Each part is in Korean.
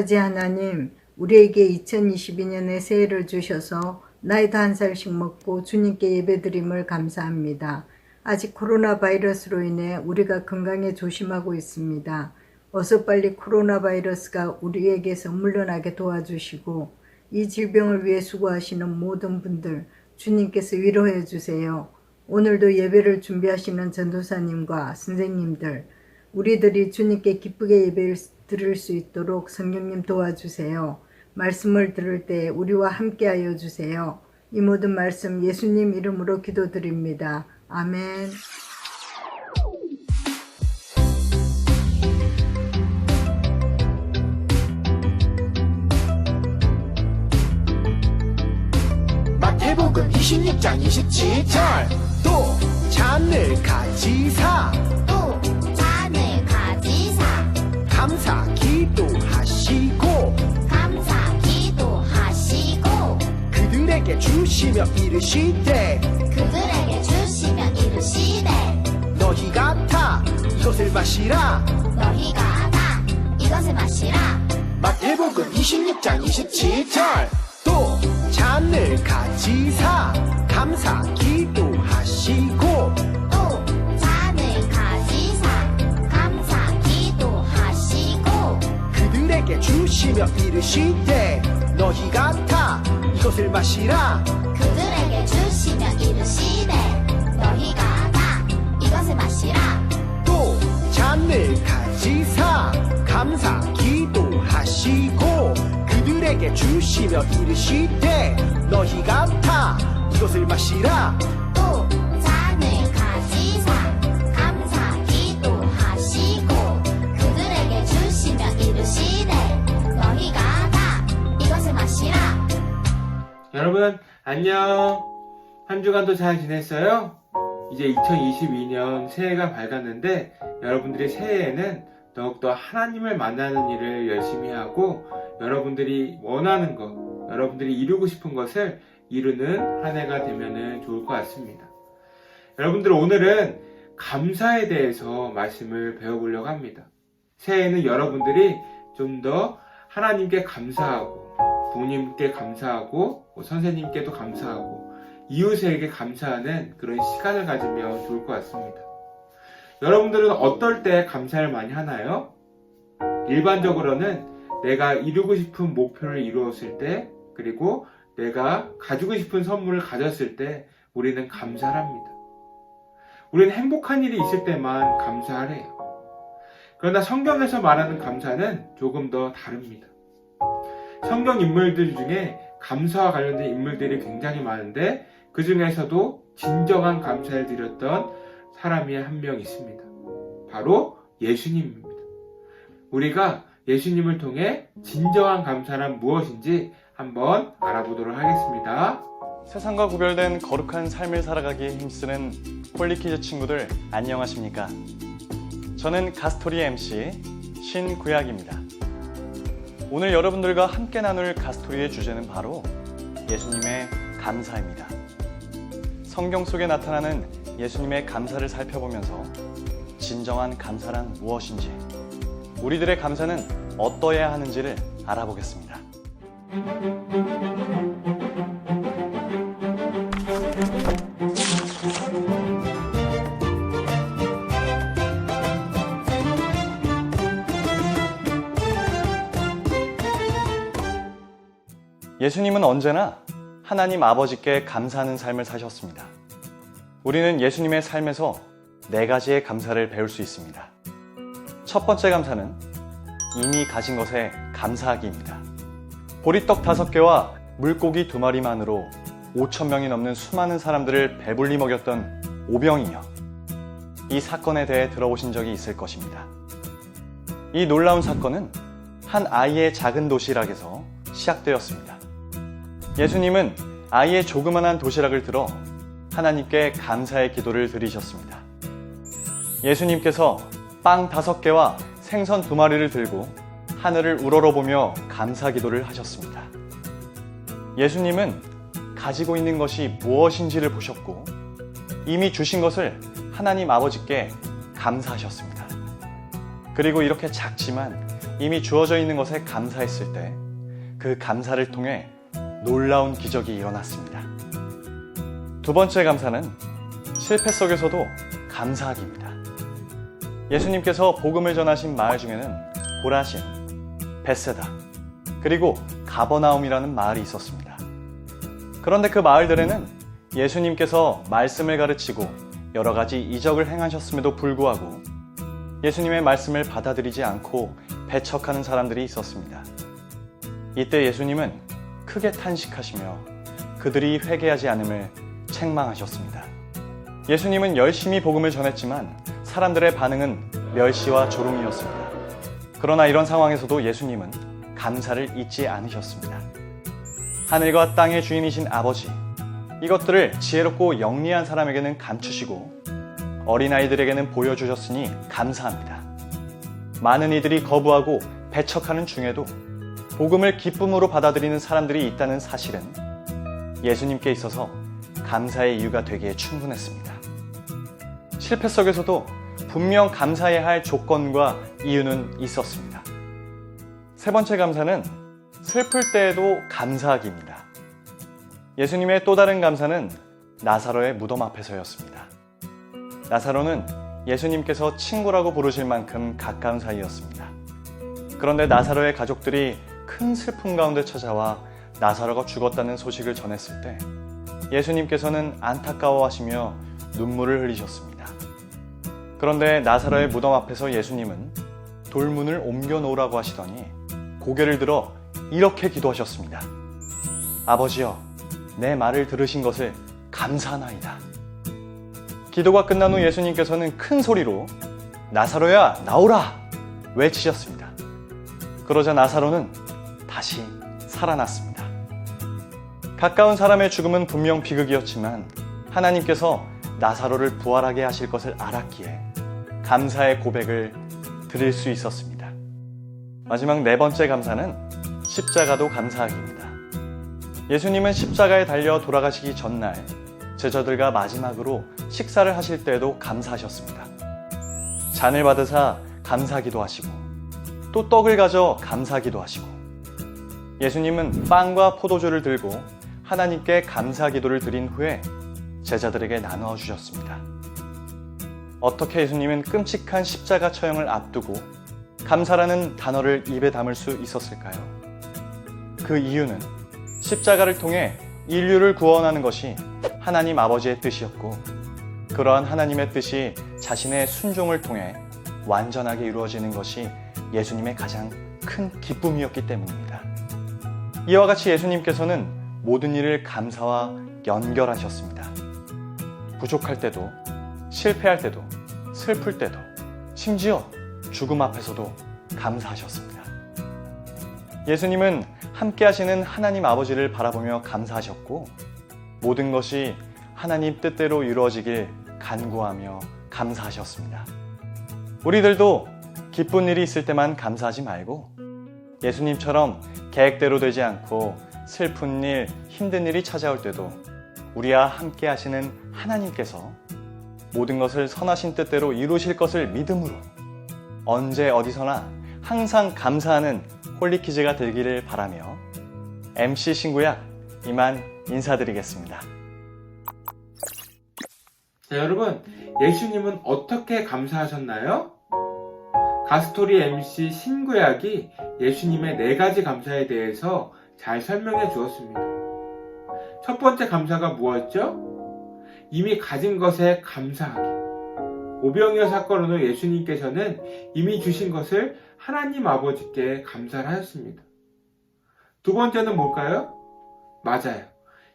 아버지 하나님, 우리에게 2022년의 새해를 주셔서 나이도 한 살씩 먹고 주님께 예배드림을 감사합니다. 아직 코로나 바이러스로 인해 우리가 건강에 조심하고 있습니다. 어서 빨리 코로나 바이러스가 우리에게서 물러나게 도와주시고 이 질병을 위해 수고하시는 모든 분들 주님께서 위로해 주세요. 오늘도 예배를 준비하시는 전도사님과 선생님들, 우리들이 주님께 기쁘게 예배를 드릴 수 있도록 성령님 도와주세요. 말씀을 들을 때 우리와 함께하여 주세요. 이 모든 말씀 예수님 이름으로 기도드립니다. 아멘. 마태복음 26장 27절 또 잔을 가지사 감사 기도하시고 그들에게 주시며 이르시되 너희가 다 이것을 마시라. 마태복음 26장 27절 또 잔을 가지사 감사 기도하시고 그들에게 주시며 이르시되 너희가 다 이것을 마시라. 또 잔을 가지사 감사 기도하시고 그들에게 주시며 이르시되 너희가 다 이것을 마시라. 여러분 안녕. 한 주간도 잘 지냈어요? 이제 2022년 새해가 밝았는데 여러분들이 새해에는 더욱더 하나님을 만나는 일을 열심히 하고 여러분들이 원하는 것, 여러분들이 이루고 싶은 것을 이루는 한 해가 되면 좋을 것 같습니다. 여러분들 오늘은 감사에 대해서 말씀을 배워보려고 합니다. 새해에는 여러분들이 좀 더 하나님께 감사하고 부모님께 감사하고 선생님께도 감사하고 이웃에게 감사하는 그런 시간을 가지면 좋을 것 같습니다. 여러분들은 어떨 때 감사를 많이 하나요? 일반적으로는 내가 이루고 싶은 목표를 이루었을 때, 그리고 내가 가지고 싶은 선물을 가졌을 때 우리는 감사를 합니다. 우리는 행복한 일이 있을 때만 감사하래요. 그러나 성경에서 말하는 감사는 조금 더 다릅니다. 성경 인물들 중에 감사와 관련된 인물들이 굉장히 많은데 그 중에서도 진정한 감사를 드렸던 사람이 한 명 있습니다. 바로 예수님입니다. 우리가 예수님을 통해 진정한 감사란 무엇인지 한번 알아보도록 하겠습니다. 세상과 구별된 거룩한 삶을 살아가기에 힘쓰는 홀리키즈 친구들 안녕하십니까? 저는 가스토리 MC 신구약입니다. 오늘 여러분들과 함께 나눌 가스토리의 주제는 바로 예수님의 감사입니다. 성경 속에 나타나는 예수님의 감사를 살펴보면서 진정한 감사란 무엇인지, 우리들의 감사는 어떠해야 하는지를 알아보겠습니다. 예수님은 언제나 하나님 아버지께 감사하는 삶을 사셨습니다. 우리는 예수님의 삶에서 4가지의 감사를 배울 수 있습니다. 첫 번째 감사는 이미 가진 것에 감사하기입니다. 보리떡 5개와 물고기 2마리만으로 5,000명이 넘는 수많은 사람들을 배불리 먹였던 오병이어. 이 사건에 대해 들어보신 적이 있을 것입니다. 이 놀라운 사건은 한 아이의 작은 도시락에서 시작되었습니다. 예수님은 아이의 조그만한 도시락을 들어 하나님께 감사의 기도를 드리셨습니다. 예수님께서 빵 5개와 생선 2마리를 들고 하늘을 우러러보며 감사 기도를 하셨습니다. 예수님은 가지고 있는 것이 무엇인지를 보셨고 이미 주신 것을 하나님 아버지께 감사하셨습니다. 그리고 이렇게 작지만 이미 주어져 있는 것에 감사했을 때 그 감사를 통해 놀라운 기적이 일어났습니다. 두 번째 감사는 실패 속에서도 감사하기입니다. 예수님께서 복음을 전하신 마을 중에는 고라신, 벳세다, 그리고 가버나움이라는 마을이 있었습니다. 그런데 그 마을들에는 예수님께서 말씀을 가르치고 여러 가지 이적을 행하셨음에도 불구하고 예수님의 말씀을 받아들이지 않고 배척하는 사람들이 있었습니다. 이때 예수님은 크게 탄식하시며 그들이 회개하지 않음을 책망하셨습니다. 예수님은 열심히 복음을 전했지만 사람들의 반응은 멸시와 조롱이었습니다. 그러나 이런 상황에서도 예수님은 감사를 잊지 않으셨습니다. 하늘과 땅의 주인이신 아버지, 이것들을 지혜롭고 영리한 사람에게는 감추시고 어린아이들에게는 보여주셨으니 감사합니다. 많은 이들이 거부하고 배척하는 중에도 복음을 기쁨으로 받아들이는 사람들이 있다는 사실은 예수님께 있어서 감사의 이유가 되기에 충분했습니다. 실패 속에서도 분명 감사해야 할 조건과 이유는 있었습니다. 세 번째 감사는 슬플 때에도 감사하기입니다. 예수님의 또 다른 감사는 나사로의 무덤 앞에서였습니다. 나사로는 예수님께서 친구라고 부르실 만큼 가까운 사이였습니다. 그런데 나사로의 가족들이 큰 슬픔 가운데 찾아와 나사로가 죽었다는 소식을 전했을 때 예수님께서는 안타까워하시며 눈물을 흘리셨습니다. 그런데 나사로의 무덤 앞에서 예수님은 돌문을 옮겨 놓으라고 하시더니 고개를 들어 이렇게 기도하셨습니다. 아버지여, 내 말을 들으신 것을 감사하나이다. 기도가 끝난 후 예수님께서는 큰 소리로 나사로야, 나오라! 외치셨습니다. 그러자 나사로는 다시 살아났습니다. 가까운 사람의 죽음은 분명 비극이었지만 하나님께서 나사로를 부활하게 하실 것을 알았기에 감사의 고백을 드릴 수 있었습니다. 마지막 네 번째 감사는 십자가도 감사하기입니다. 예수님은 십자가에 달려 돌아가시기 전날 제자들과 마지막으로 식사를 하실 때에도 감사하셨습니다. 잔을 받으사 감사기도 하시고 또 떡을 가져 감사기도 하시고 예수님은 빵과 포도주를 들고 하나님께 감사기도를 드린 후에 제자들에게 나누어 주셨습니다. 어떻게 예수님은 끔찍한 십자가 처형을 앞두고 감사라는 단어를 입에 담을 수 있었을까요? 그 이유는 십자가를 통해 인류를 구원하는 것이 하나님 아버지의 뜻이었고 그러한 하나님의 뜻이 자신의 순종을 통해 완전하게 이루어지는 것이 예수님의 가장 큰 기쁨이었기 때문입니다. 이와 같이 예수님께서는 모든 일을 감사와 연결하셨습니다. 부족할 때도, 실패할 때도, 슬플 때도, 심지어 죽음 앞에서도 감사하셨습니다. 예수님은 함께 하시는 하나님 아버지를 바라보며 감사하셨고 모든 것이 하나님 뜻대로 이루어지길 간구하며 감사하셨습니다. 우리들도 기쁜 일이 있을 때만 감사하지 말고 예수님처럼 계획대로 되지 않고 슬픈 일, 힘든 일이 찾아올 때도 우리와 함께 하시는 하나님께서 모든 것을 선하신 뜻대로 이루실 것을 믿음으로 언제 어디서나 항상 감사하는 홀리키즈가 되기를 바라며 MC 신구약 이만 인사드리겠습니다. 자, 여러분, 예수님은 어떻게 감사하셨나요? 가스토리 MC 신구약이 예수님의 4가지 감사에 대해서 잘 설명해 주었습니다. 첫 번째 감사가 무엇이죠? 이미 가진 것에 감사하기. 오병이어 사건으로 예수님께서는 이미 주신 것을 하나님 아버지께 감사를 하셨습니다. 두 번째는 뭘까요? 맞아요.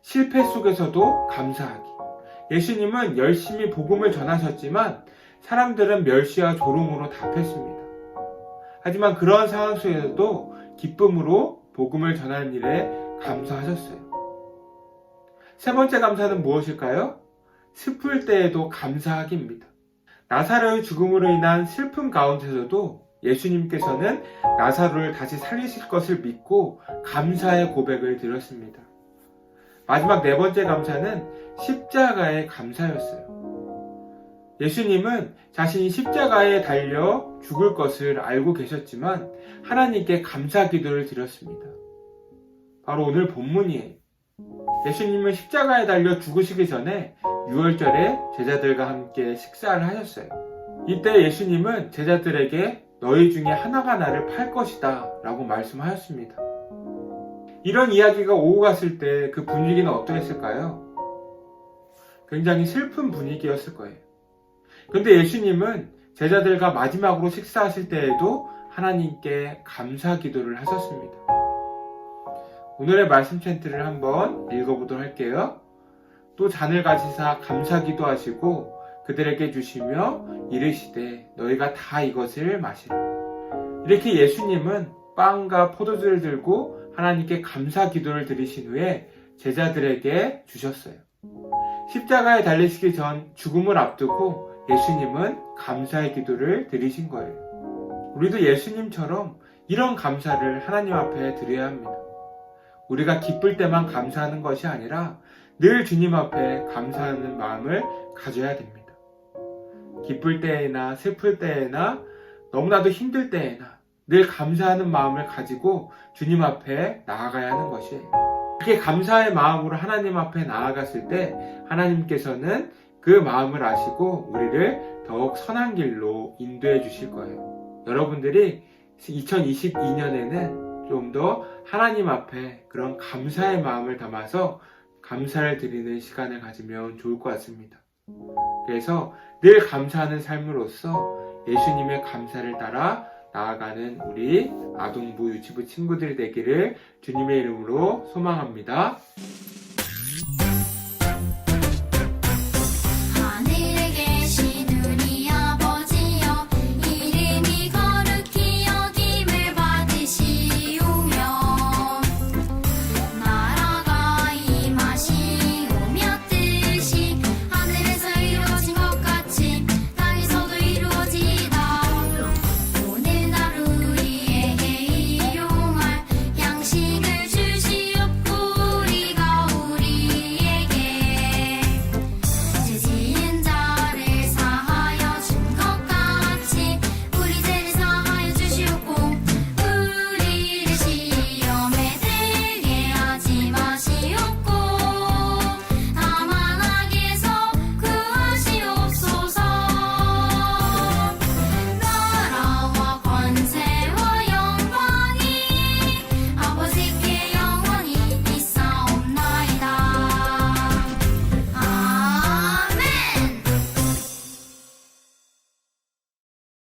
실패 속에서도 감사하기. 예수님은 열심히 복음을 전하셨지만 사람들은 멸시와 조롱으로 답했습니다. 하지만 그런 상황 속에서도 기쁨으로 복음을 전하는 일에 감사하셨어요. 세 번째 감사는 무엇일까요? 슬플 때에도 감사하기입니다. 나사로의 죽음으로 인한 슬픔 가운데서도 예수님께서는 나사로를 다시 살리실 것을 믿고 감사의 고백을 드렸습니다. 마지막 4번째 감사는 십자가의 감사였어요. 예수님은 자신이 십자가에 달려 죽을 것을 알고 계셨지만 하나님께 감사 기도를 드렸습니다. 바로 오늘 본문이에요. 예수님은 십자가에 달려 죽으시기 전에 유월절에 제자들과 함께 식사를 하셨어요. 이때 예수님은 제자들에게 너희 중에 하나가 나를 팔 것이다 라고 말씀하셨습니다. 이런 이야기가 오고 갔을 때 그 분위기는 어떠했을까요? 굉장히 슬픈 분위기였을 거예요. 근데 예수님은 제자들과 마지막으로 식사하실 때에도 하나님께 감사 기도를 하셨습니다. 오늘의 말씀 챈트를 한번 읽어보도록 할게요. 또 잔을 가지사 감사 기도하시고 그들에게 주시며 이르시되 너희가 다 이것을 마시라. 이렇게 예수님은 빵과 포도주를 들고 하나님께 감사 기도를 드리신 후에 제자들에게 주셨어요. 십자가에 달리시기 전 죽음을 앞두고 예수님은 감사의 기도를 드리신 거예요. 우리도 예수님처럼 이런 감사를 하나님 앞에 드려야 합니다. 우리가 기쁠 때만 감사하는 것이 아니라 늘 주님 앞에 감사하는 마음을 가져야 됩니다. 기쁠 때에나 슬플 때에나 너무나도 힘들 때에나 늘 감사하는 마음을 가지고 주님 앞에 나아가야 하는 것이에요. 그렇게 감사의 마음으로 하나님 앞에 나아갔을 때 하나님께서는 그 마음을 아시고 우리를 더욱 선한 길로 인도해 주실 거예요. 여러분들이 2022년에는 좀 더 하나님 앞에 그런 감사의 마음을 담아서 감사를 드리는 시간을 가지면 좋을 것 같습니다. 그래서 늘 감사하는 삶으로서 예수님의 감사를 따라 나아가는 우리 아동부 유치부 친구들이 되기를 주님의 이름으로 소망합니다.